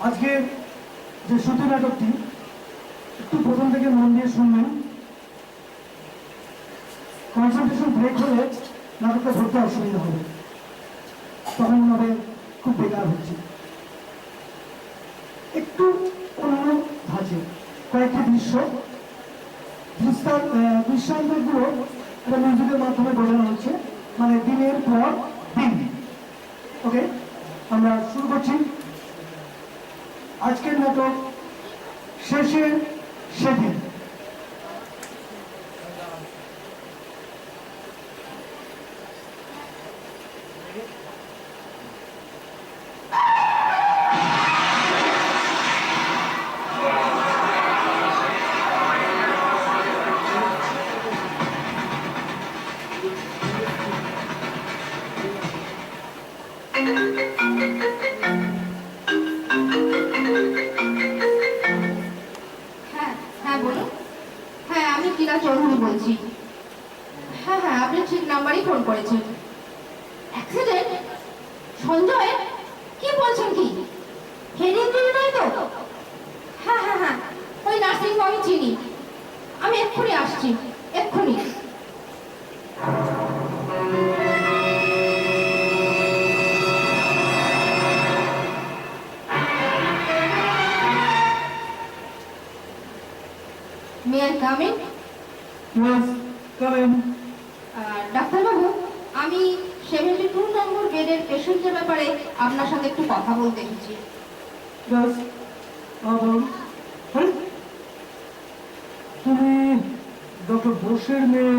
আজকে যে শ্রুতি নাটকটি একটু প্রথম থেকে মন দিয়ে শুনবেন। কনসেন্ট্রেশন ব্রেক হলে নাটকটা ধরতে অসুবিধা হবে, তখন হবে খুব বেকার হচ্ছে। একটু অন্য ধাঁচে কয়েকটি দৃষ্টান্তগুলো একটা মিউজিকের মাধ্যমে বোঝানো হচ্ছে, মানে দিনের পর দিন। ওকে, আমরা শুরু করছি আজকের নাটক শেষে সেদিন। হ্যাঁ হ্যাঁ বলুন। হ্যাঁ আমি টিনা চৌধুরী বলছি। হ্যাঁ হ্যাঁ আপনি ঠিক নাম্বারই ফোন করেছেন। অ্যাক্সিডেন্ট? সঞ্জয়? কি বলছেন কি? হেড ইঞ্জুরি নয় তো? হ্যাঁ হ্যাঁ হ্যাঁ ওই নার্সিং হোম আমি চিনি। আমি এক্ষুনি আসছি, এক্ষুনি। May I come in? Yes, come in. ডাক্তারবাবু, আমি 72 নম্বর বেডের পেশেন্টের ব্যাপারে আপনার সাথে একটু কথা বলতে এসেছি। Yes, বলুন। আরে, তুমি ডক্টর বোসের মেয়ে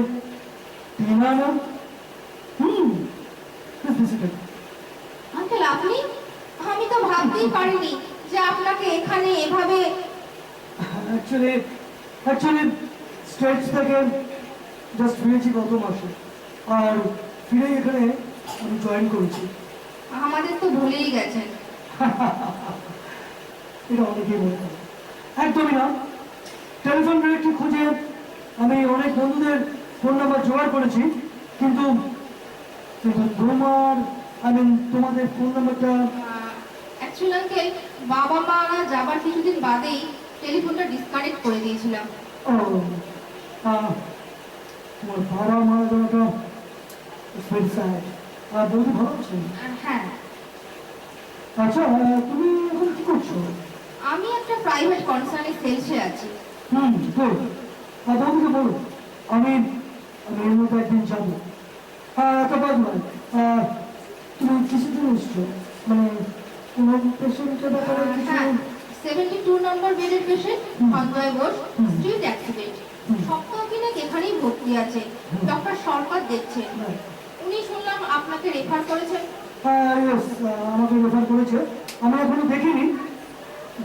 টিনা না? আঙ্কেল আপনি? আমি তো ভাবতেই পারিনি যে আপনাকে এখানে এভাবে। অ্যাকচুয়ালি স্টেটস থেকে জাস্ট ফিরেছি গত মাসে, আর ফিরে এখানে আমি জয়েন করেছি। আমাদের তো ভুলেই গেছেন। এটা অনেকেই বলে থাকে। একদমই না। টেলিফোন ডিরেক্টরি খুঁজে আমি অনেক বন্ধুদের ফোন নাম্বার জোগাড় করেছি, কিন্তু তোমাদের ফোন নাম্বারটা। অ্যাকচুয়ালি আঙ্কেল, বাবা মারা যাবার কিছুদিন বাদেই টেলিফোনটা ডিসকানেক্ট করে দিয়েছিলাম। ও, তোমার বাবা মারা যাওয়াটা আর বৌদি ভালো আছেন? হ্যাঁ। আচ্ছা, তুমি এখন কি করছো? আমি একটা প্রাইভেট কনসার্নে সেলসে আছি। গুড। বৌদিকে বলো আমি এর মধ্যে একদিন যাবো। একটা বাদ নয়, তুমি কিসের জন্য এসছো? মানে কোনো পেশেন্টের ব্যাপারে কিছু? হ্যাঁ, 72 নম্বর বেডের patient Sanjay Bose, street accident. সপ্তাহ দিনেক এখানেই ভর্তি আছে। ডক্টর সরকার দেখছেন। উনি শুনলাম আপনাকে রেফার করেছেন। ইয়েস, আমাকে রেফার করেছে। আমি এখনো দেখিনি।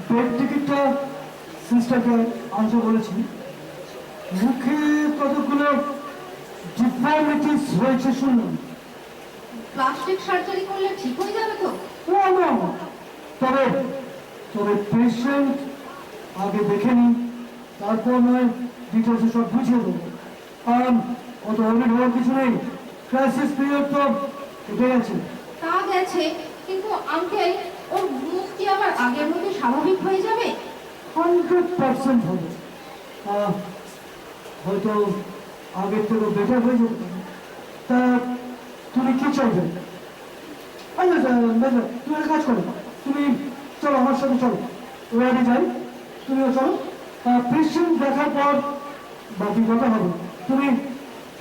বেড টিকিটটা সিস্টারকে আনতে বলেছি। মুখে কতগুলো ডিফর্মিটিস হয়েছে শুনলাম। প্লাস্টিক সার্জারি করলে ঠিক হয়ে যাবে তো? না, তবে পেশেন্ট আগে দেখে নিন, তারপর নয় ডিটেলসে সব বুঝিয়ে দেবো। অত অনেক হওয়ার কিছু নেই। ক্রাইসিস পিরিয়ড তো কেটে গেছে। তা গেছে, কিন্তু আঙ্কেল ওর মুখ কি আবার আগের মতো স্বাভাবিক হয়ে যাবে? 100% হবে। হয়তো আগের থেকে বেটার হয়ে যেতে পারে। তা তুমি কি চাইবে? আচ্ছা, তুমি একটা কাজ করো, তুমি চলো আমার সাথে, চলো ওয়ার্ডে যাই, তুমিও চলো। পেশেন্ট দেখার পর বাকি কথা হবে। তুমি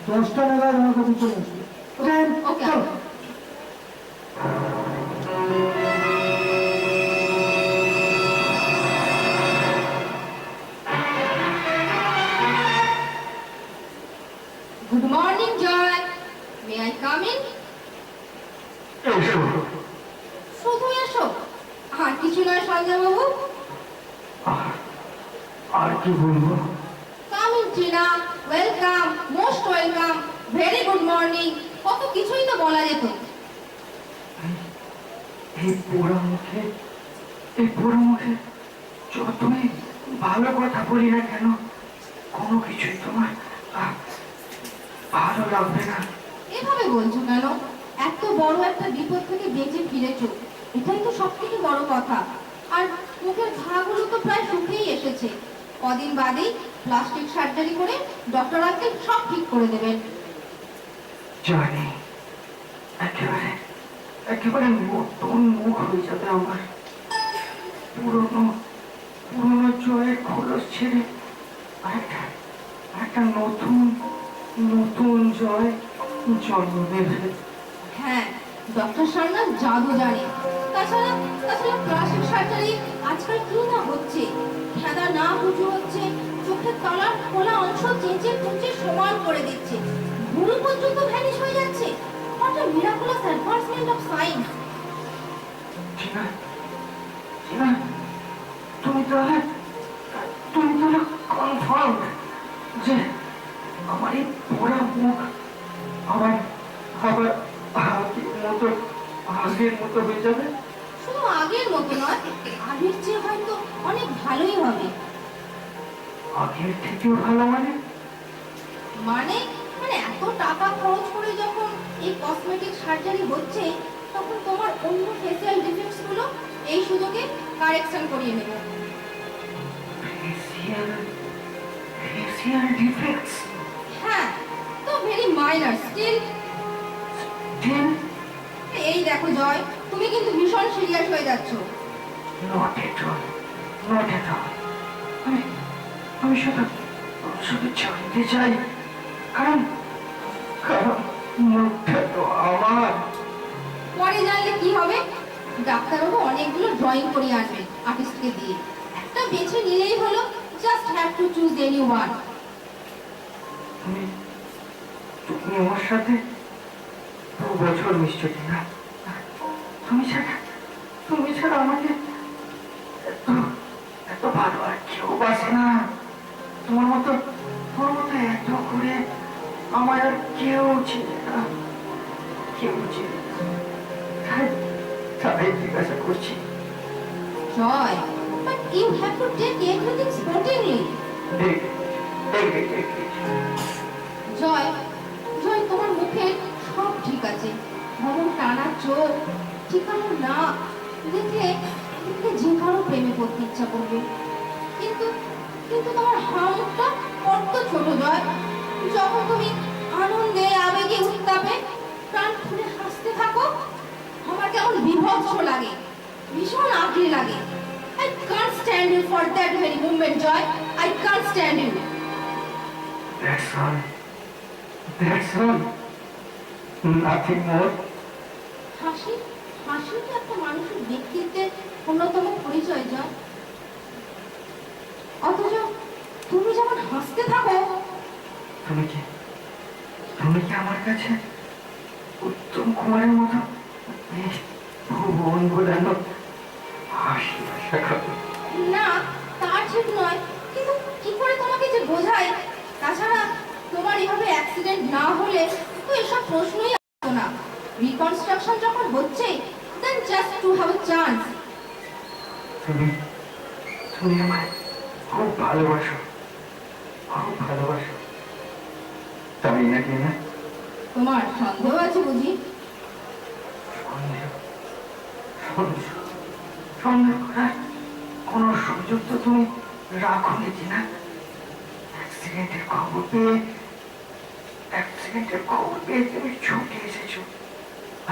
10টা নাগাদ আমার কাছে চলে আসবে। ওকে, চলো। Good morning Joy, may I come in? শুধু এসো, আর কিছু নয় সঞ্জয় বাবু। আর কি বলবো? Come in Tina, welcome, most welcome, very good morning, কত কিছুই তো বলা যেত। এই পোড়া মুখে যতই ভালো কথা বলি না কেন, কোনো কিছুই তোমার ভালো লাগবে না। এভাবে বলছো কেন? এত বড় একটা বিপদ থেকে বেঁচে ফিরেছো, এটাই তো সব থেকে বড় কথা। আর মুখের ঘাগুলো তো প্রায় শুকিয়েই এসেছে। কদিন বাদেই প্লাস্টিক সার্জারি করে ডক্টর আঙ্কেল সব ঠিক করে দেবেন। জানি একেবারে একেবারে নতুন মুখ হয়ে যাবে আমার। পুরনো পুরনো জয়ের খোলস ছেড়ে একটা একটা নতুন নতুন জয় জন্ম নেবে। হ্যাঁ, ডক্টর সান্যাল জাদু জানে। তাছাড়া তাছাড়া প্লাস্টিক সার্জারি আজকাল কি না হচ্ছে, খেদা না উঁচু হচ্ছে, চোখের তলার খোলা অংশ চেঁচে পুঁচে সমান করে দিচ্ছে, ভুরু পর্যন্ত ভ্যানিশ হয়ে যাচ্ছে। What a miraculous advancement of science. Tina, Tina, তুমি তাহলে কনফার্ম যে আমার এই পোড়া মুখ আবার আবার আগের মতো হয়ে যাবে? শুধু আগের মতো নয়, আগের চেয়ে হয়তো অনেক ভালোই হবে। আগের থেকেও ভালো মানে? মানে মানে এত টাকা খরচ করে যখন এই কসমেটিক সার্জারি হচ্ছে, তখন তোমার অন্য ফেসিয়াল ডিফেক্টস গুলো এই সুযোগে কারেকশন করিয়ে নেব। Facial defects? হ্যাঁ, তো ভেরি মাইনর স্টিল। এই দেখো জয়, তুমি কিন্তু ভীষণ সিরিয়াস হয়ে যাচ্ছ। Not at all, not at all. আমি আমি শুধু শুধু জানতে চাই, কারণ কারণ মুখটা তো আমার। পরে জানলে কি হবে? ডাক্তারবাবু অনেকগুলো ড্রয়িং করিয়ে আনবেন আর্টিস্টকে দিয়ে, একটা বেছে নিলেই হলো। Just have to choose any one. তুমি তুমি আমার সাথে 2 বছর মিশছো না। তুমি ছাড়া আমাকে এত এত ভালো আর কেউ বাসে না। তোমার মতো এত করে আমার আর কেউ চিনে না, কেউ চিনে না। তাই জিজ্ঞাসা করছি। জয়, but you have to take everything sportingly. দেখ দেখ দেখ জয়, জয়, তোমার মুখে সব ঠিক আছে, ভবন টানা চোখ, ঠিকানো না, দেখলে দেখলে যে কারো প্রেমে পড়তে ইচ্ছা করবে। কিন্তু কিন্তু তোমার হামটা বড্ড ছোট জয়। যখন তুমি আনন্দে আবেগে উত্তাপে প্রাণ খুলে হাসতে থাকো, আমার কেমন বিভৎস লাগে, ভীষণ আগ্রী লাগে। I can't stand you for that very moment, Joy. I can't stand you. That's all. That's all. Nothing more. হাসি হাসি কি একটা মানুষের ব্যক্তিত্বের অন্যতম পরিচয় জয়? অথচ তুমি যখন হাসতে থাকো, তুমি কি আমার কাছে উত্তম কুমারের মতো ভুবন বোলানো হাসি আশা করো? না তা ঠিক নয়, কিন্তু কি করে তোমাকে যে বোঝাই? তাছাড়া তোমার এভাবে অ্যাক্সিডেন্ট না হলে তো এসব প্রশ্নই আসতো না। রিকনস্ট্রাকশন যখন হচ্ছে, then just to have a chance. তুমি আমায় খুব ভালোবাসো, খুব ভালোবাসো, তাই নাকি না? তোমার সন্দেহ আছে বুঝি? সন্দেহ করার কোনো সুযোগ তো তুমি রাখো নাকি না? অ্যাক্সিডেন্টের খবর পেয়ে তুমি ছুটে এসেছো।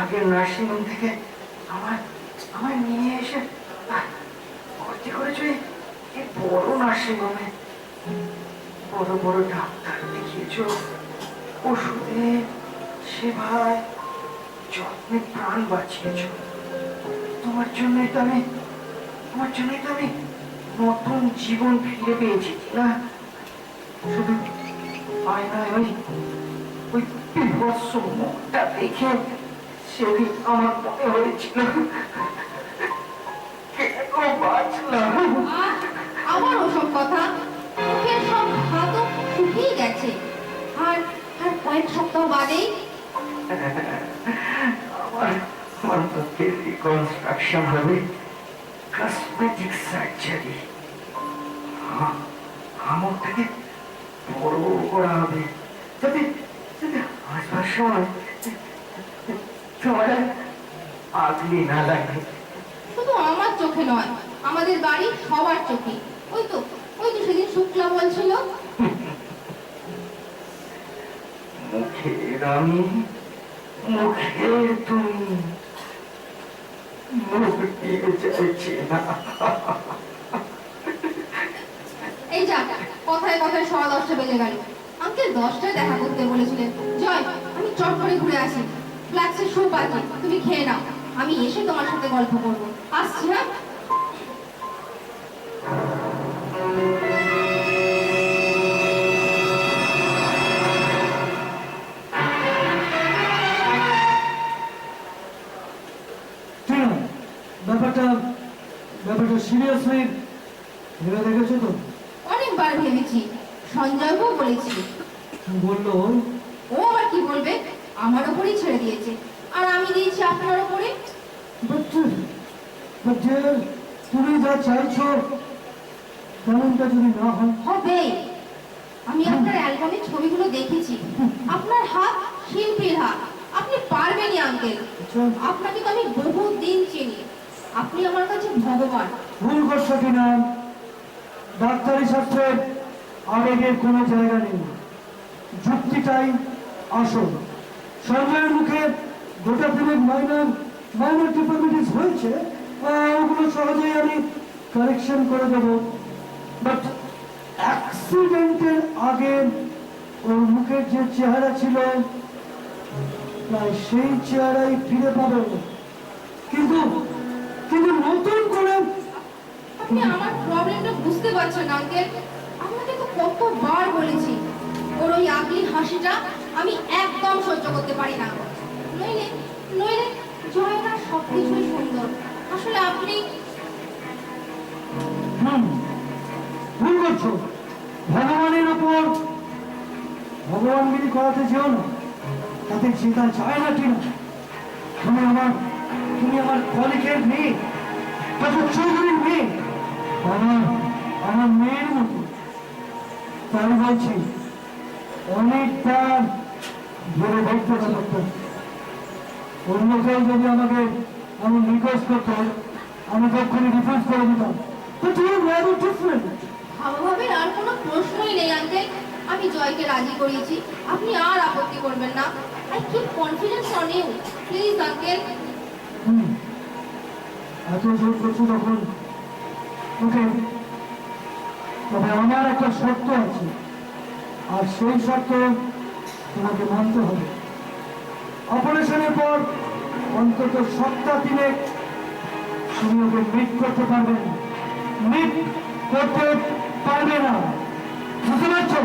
আগের নার্সিংহোম থেকে আমার নিয়ে এসে ভর্তি করেছো এই বড় নার্সিংহোমে। বড় বড় ডাক্তার দেখিয়েছো, ওষুধে সেবায় যত্নে প্রাণ বাঁচিয়েছো। তোমার জন্যই তো আমি নতুন জীবন ফিরে পেয়েছি না? শুধু আয়নায় ওই বিভৎস মুখটা দেখে সেদিন আমার মনে হয়েছিল কেন বাঁচলাম। আবার ওসব কথা? মুখের সব হাত শুকিয়ে গেছে, আর আর কয়েক সপ্তাহ বাদেই আমার মুখে রিকনস্ট্রাকশন হবে, কসমেটিক সার্জারি। মুখটাকে বড় করা হবে, যাতে হাসবার সময় তোমার আগলি না লাগে। শুধু আমার চোখে চোখে নয়, আমাদের বাড়ি সবার চোখে। ওই তো সেদিন শুক্লা বলছিল। মুখের আমি, মুখে তুমি, মুখ দিয়ে চাইছি না। এই যা, কথায় কথায় 10:15 বেজে গেল। আঙ্কেল 10টায় দেখা করতে বলেছিলেন। জয়, আমি চট করে ঘুরে আসি। ফ্ল্যাক্সের স্যুপ আছে, তুমি খেয়ে নাও। আমি এসে তোমার সাথে গল্প করবো। আসছি, হ্যাঁ। ঠিক আছে, ব্যাপারটা সিরিয়াসলি ভেবে দেখেছো তো? অনেকবার ভেবেছি, সঞ্জয়কেও বলেছি। বললো ও আবার কি বলবে? আমার ওপরই ছেড়ে দিয়েছে, আর আমি দিয়েছি আপনার ওপরে। বাট যে তুমি যা চাইছো তেমনটা যদি না হয়? হবে। আমি আপনার অ্যালবামের ছবিগুলো দেখেছি। আপনার হাত শিল্পীর হাত। আপনি পারবেনই আঙ্কেল। আপনাকে তো আমি বহুদিন চিনি। আপনি আমার কাছে ভগবান। ভুল করছো কিনা, ডাক্তারি শাস্ত্রে আবেগের কোনো জায়গা নেই, যুক্তিটাই আসল। সঞ্জয়ের মুখে গোটা তিনেক মাইনর ডিফর্মিটিস হয়েছে, ওগুলো সহজেই আমি কারেকশন করে দেবো। বাট অ্যাক্সিডেন্টের আগে ওর মুখের যে চেহারা ছিল প্রায় সেই চেহারাই ফিরে পাবে। কিন্তু নতুন করে আপনি আমার প্রবলেমটা বুঝতে পারছেন আঙ্কেল। আপনাকে তো কতবার বলেছি, ওর ওই আগলি হাসিটা আমি একদম সহ্য করতে পারি না। নইলে জয়নার সবকিছুই সুন্দর। আসলে আপনি ভুল করছো। ভগবানের ওপর ভগবানগিরি করাতে যেও না, তাতে জেতা যায় না। ঠিক তুমি আমার কলিকের মেয়ে, তারপর চৌধুরীর মেয়ে, আমার মেয়ের মতো। তাই বলছি, অনেকটা ধরে দেখতে পারত। অন্য কেউ যদি আমাকে এমন রিকোয়েস্ট করতো, আমি তখনই রিফিউজ করে দিতাম। But you are very different. ভালোভাবে আর কোনো প্রশ্নই নেই আঙ্কেল। আমি জয়কে রাজি করিয়েছি, আপনি আর আপত্তি করবেন না। I keep confidence on you, please uncle. এত জোর করছো তখন ওকে, তবে আমার একটা শর্ত আছে, আর সেই শর্ত তোমাকে মানতে হবে। অপারেশনের পর অন্তত সপ্তাহ 3 তুমি ওকে মিট করতে পারবে না, বুঝতে পারছো?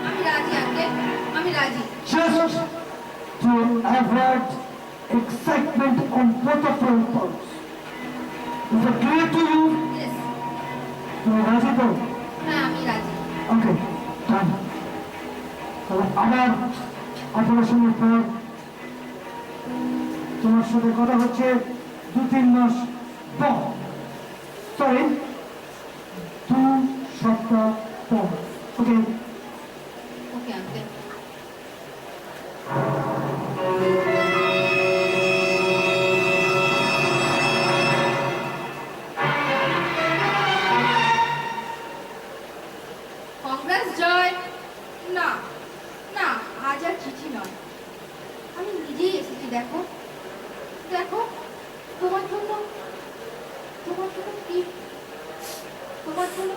আমি রাজি আঙ্কেল, আমি রাজি। Just to avoid excitement on both of your parts. Is it clear to you? Yes, তুমি রাজি তো? হ্যাঁ আমি রাজি। ওকে, ডান। তাহলে আবার অপারেশনের পর তোমার সাথে কথা হচ্ছে 2-3 মাস পর, সরি 2 সপ্তাহ পর। ওকে? Okay uncle. কংগ্রেস জয়। না না, আজ আর চিঠি নয়, আমি নিজেই এসেছি। দেখো দেখো, তোমার জন্য কি, তোমার জন্য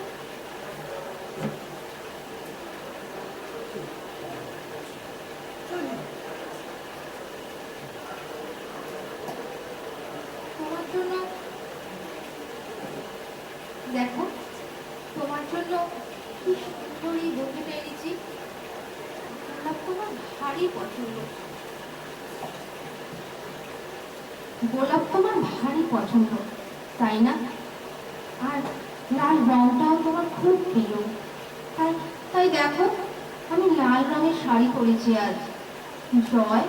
দেখো, তোমার জন্য কি সুন্দর এই বইটা এনেছি। গোলাপ তোমার ভারী পছন্দ, গোলাপ তোমার ভারী পছন্দ, তাই না? আর লাল রংটাও তোমার খুব প্রিয়। তাই তাই দেখো, আমি লাল রঙের শাড়ি পরেছি আজ। জয়,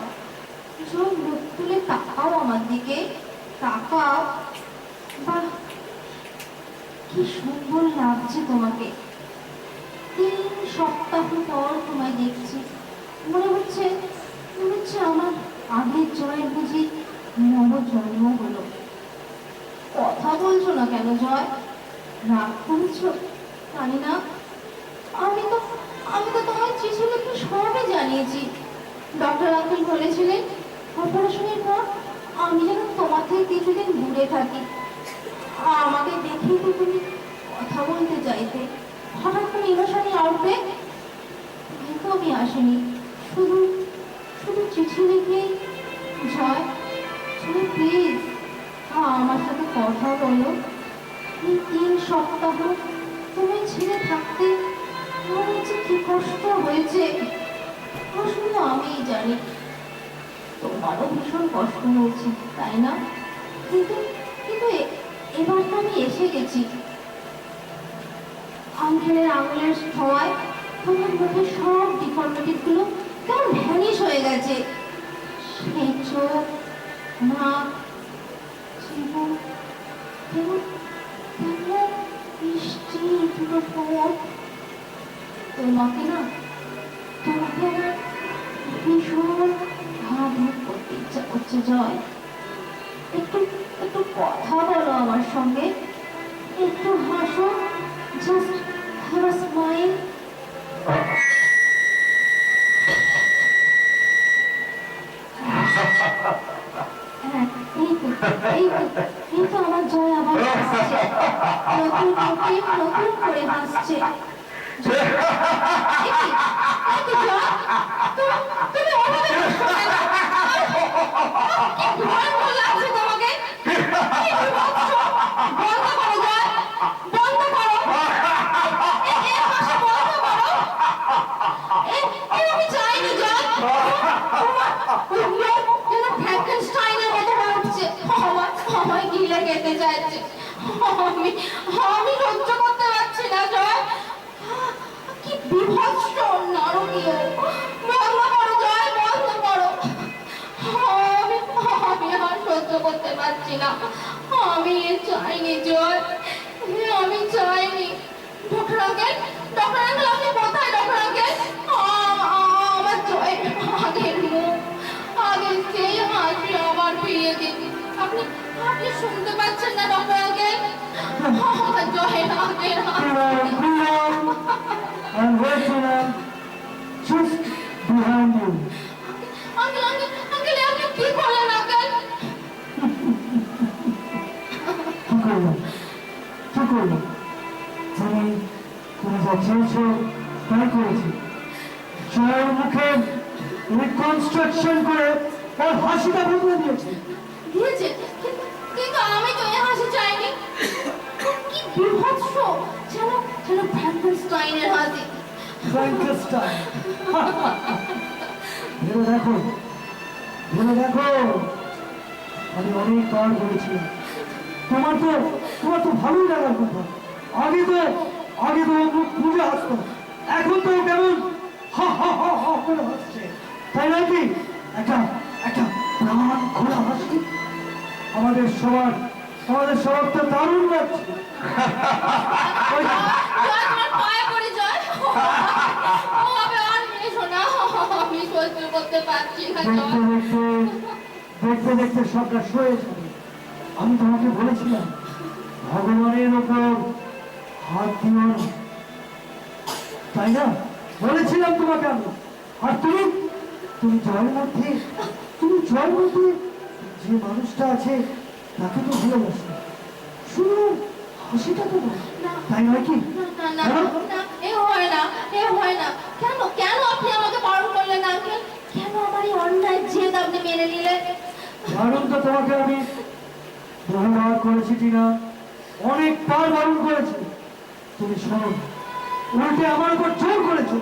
জয় মুখ তুলে তাকাও আমার দিকে, তাকাও। বাহ, কি সুন্দর লাগছে তোমাকে। 3 সপ্তাহ পর তোমায় দেখছি। মনে হচ্ছে আমার আগের জয়ের বুঝি নব জন্ম হলো। কথা বলছো না কেন জয়? রাগ করেছো? জানি না। আমি তো তোমার চিঠি লিখে সবই জানিয়েছি। ডক্টর আঙ্কেল বলেছিলেন অপারেশনের পর আমি যেন তোমার থেকে কিছুদিন দূরে থাকি। আমাকে দেখেই তো তুমি কথা বলতে চাইতে। হঠাৎ করে ইমোশনাল আউটব্রেক, হয়তো আমি আসিনি, শুধু শুধু চিঠি লিখেই। জয়, তুমি প্লিজ আমার সাথে কথা বলো। এই 3 সপ্তাহ তুমি ছেড়ে থাকতে আমার যে কি কষ্ট হয়েছে শুধু আমিই জানি। তোমারও ভীষণ কষ্ট হয়েছে, তাই না? কিন্তু কিন্তু এবার তো আমি এসে গেছি। আঙ্কেলের আঙুলের ছোঁয়ায় তোমার মুখে সব ডিফর্মিটি গুলো কেমন ভ্যানিশ হয়ে গেছে। সেই চোখ, নাক, জীবন, কেমন কেমন মিষ্টি দুটো ঠোঁট। তোমাকে আমার ভীষণ ভাব করতে ইচ্ছা করছে জয়। একটু একটু কথা বলো আমার সঙ্গে, একটু হাসো, জাস্ট হ্যাভ আ স্মাইল। হ্যাঁ, এই তো আমার জয় আবার হাসছে, নতুন করে হাসছে। তুমি ওভাবে হাসছো কেন? কি ভয়ঙ্কর লাগছে তোমাকে? কি বিভৎস! বন্ধ করো জয়, বন্ধ করো। এই হাসি বন্ধ করো। আমি চাইনি জয়। তোমার মুখ যেন ফ্র্যাঙ্কেনস্টাইনের মতো হয়ে উঠছে। আমায় গিলে খেতে চাইছে। আমি সহ্য করতে পারছি না জয়। কি বিভৎস, নারকীয়! বন্ধ করো জয়, বন্ধ করো। আমি আর সহ্য করতে পারছি না। আমি চাইনি জয়, আমি চাইনি। ডক্টর আঙ্কেল, আপনি কোথায়? ডক্টর আঙ্কেল, আমার জয় আগের মুখ, আগের সেই হাসি আবার ফিরিয়ে দিন। আপনি শুনতে পাচ্ছেন না ডক্টর আঙ্কেল? আমার জয় আগের And waiting just behind you. Uncle, আপনি কি করলেন আঙ্কেল? কি করলাম? তুমি যা চেয়েছো তাই করেছি। জয়ের মুখে রিকনস্ট্রাকশন করে ওর হাসিটা বদলে দিয়েছে। কিন্তু আমি তো এই হাসি চাইনি। কি বিভৎস, যেন ফ্র্যাঙ্কেনস্টাইনের হাসি। ফ্র্যাঙ্কেনস্টাইন। ভেবে দেখো, আমি অনেকবার বলেছিলাম তোমার তো ভালোই লাগার কথা। আগে তো মুখ বুঝে হাসতো, এখন তো কেমন হা হা হা হা করে হাসছে, তাই নাকি? একটা প্রাণ খোলা হাসি। আমাদের সবার তো দারুণ লাগছে। দেখতে সবটা সয়ে যাবে। আমি তোমাকে বলেছিলাম ভগবানের ওপর হাত দিও না, তাই না? বলেছিলাম তোমাকে আমি। আর তুমি জয়ের মধ্যে যে মানুষটা আছে তাকে তো ভালোবাসো, শুধু হাসিটা তো তাই নয় কি? কেন আপনি আমাকে বারণ করলেন আঙ্কেল? কেন আমার এই অন্যায় জেদ আপনি মেনে নিলেন? বারণ তো তোমাকে আমি বহুবার করেছি টিনা, অনেকবার বারণ করেছি। তুমি শোনো, উল্টে আমার উপর জোর করেছো।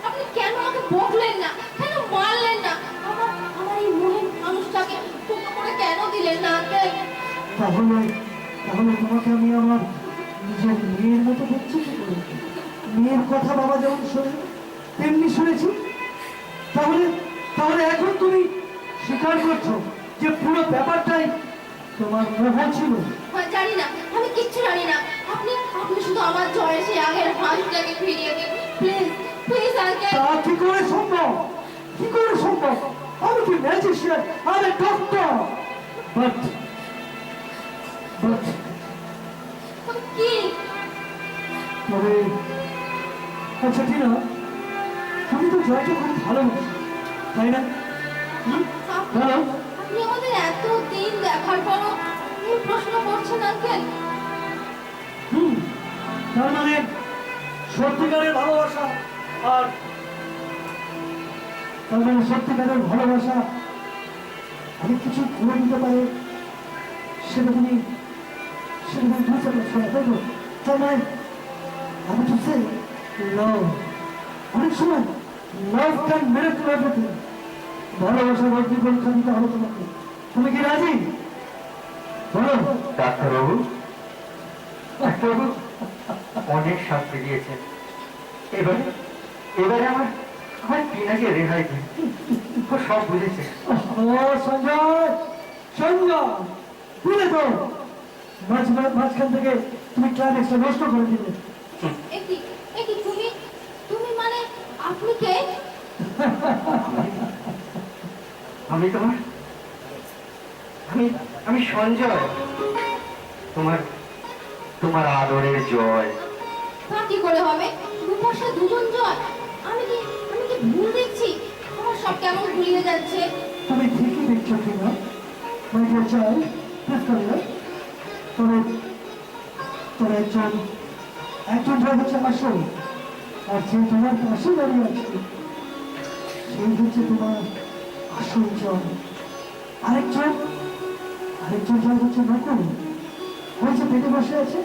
আপনি কেন আমাকে বকলেন না? কেন মারলেন না? আমার এই মনের মানুষটাকে টুকরো করে কেন দিলেন না আঙ্কেল? তাহলে তোমাকে আমি আমার নিজের মেয়ের মতো দেখছি কি করে? মেয়ের কথা বাবা যেমন শোনে তেমনি শুনেছি। তাহলে এখন তুমি স্বীকার করছো যে পুরো ব্যাপারটাই তোমার মোহ ছিল? জানি না, আমি কিচ্ছু জানি না। আপনি শুধু আমার জয়ের সেই আগের হাসিটাকে ফিরিয়ে দিন প্লিজ আঙ্কেল। তা কি করে সম্ভব? আমি কি ম্যাজিশিয়ান? আমি ডক্টর। আচ্ছা টিনা, তুমি তো জয়কে খুব ভালোবাসো, তাই না? বলো। আপনি আমাদের এত দিন দেখার পরও এই প্রশ্ন করছেন আঙ্কেল? হুম, তার মানে সত্যিকারের ভালোবাসা আর তার মানে সত্যিকারের ভালোবাসা অনেক কিছু করে দিতে পারে, সেটা তুমি বুঝতে পারছো না, তাই তো? তার মানে আমি তো সে লাভ, অনেক সময় লাভ ক্যান মেরে ফেলে এভরিথিং। ভালোবাসার অগ্নি পরীক্ষা দিতে হবে তোমাকে। তুমি কি রাজি? বলো। ডাক্তারবাবু, ডাক্তারবাবু অনেক শাস্তি দিয়েছেন, এবারে আমার টিনাকে রেহাই দিন। ও সব বুঝেছে। ও সঞ্জয়, সঞ্জয়, বুঝলে তো মাঝখান থেকে তুমি ক্লাইম্যাক্সটা নষ্ট করে দিলে। একি তুমি মানে আপনি কে? আমি আমি সঞ্জয়, তোমার আদরের জয়। তা কি করে হবে? দুপাশে দুজন জয়। আমি কি ভুল দেখছি? আমার সব কেমন গুলিয়ে যাচ্ছে। তুমি ঠিকই দেখছো কিনা? My dear child, please come here. তোর একজন জয় হচ্ছে আসল, আর যে তোমার পাশে দাঁড়িয়ে আছে সেই হচ্ছে তোমার আসল জয়। আরেকজন জয় হচ্ছে নকল, হয়েছে পেটে বসে আছে।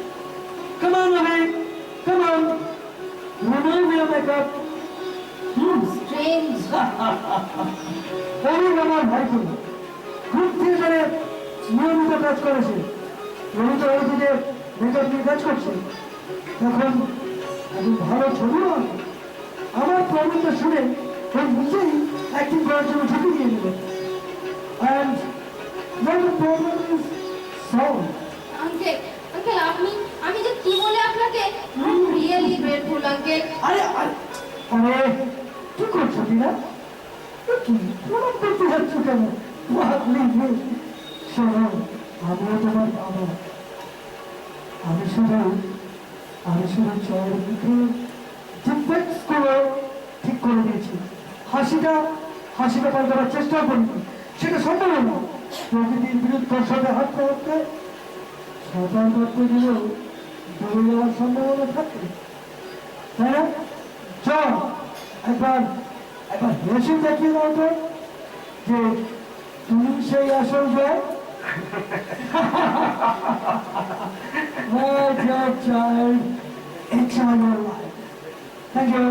Come on, Ravi, come on, remove your makeup. Strange. অনেক আমার ভাইকে খুব থিয়েটারে নিয়মিত কাজ করেছে, নিয়মিত ওই দিকে মেকআপ নিয়ে কাজ করছে। এখন ভালো ছবিও আঁকে। আমার প্রবলেমটা শুনে ওই নিজেই অ্যাক্টিং করার জন্য ঝুঁকি দিয়ে দিল। And now the problem is solved. Uncle আমি যে কি বলে আপনাকে রিয়েলি গ্রেটফুল আঙ্কেল। আরে কি করছো টিনা? কি প্রণাম করতে যাচ্ছ কেন? শোনো, আমিও তোমার বাবা। আমি শুধু জয়ের মুখে ডিফেক্টস করে ঠিক করে দিয়েছি। হাসিটা পাল্টাবার চেষ্টা করিনি, সেটা সম্ভব না। প্রকৃতির বিরুদ্ধে সাথে হাত করতে সাঁতার করতে গেলেও ডুবে যাওয়ার সম্ভাবনা থাকে, তাই না? চল একবার হেসে দেখিয়ে দাও তো যে তুমি সেই আসল জয়। My dear child, enjoy your life. Thank you.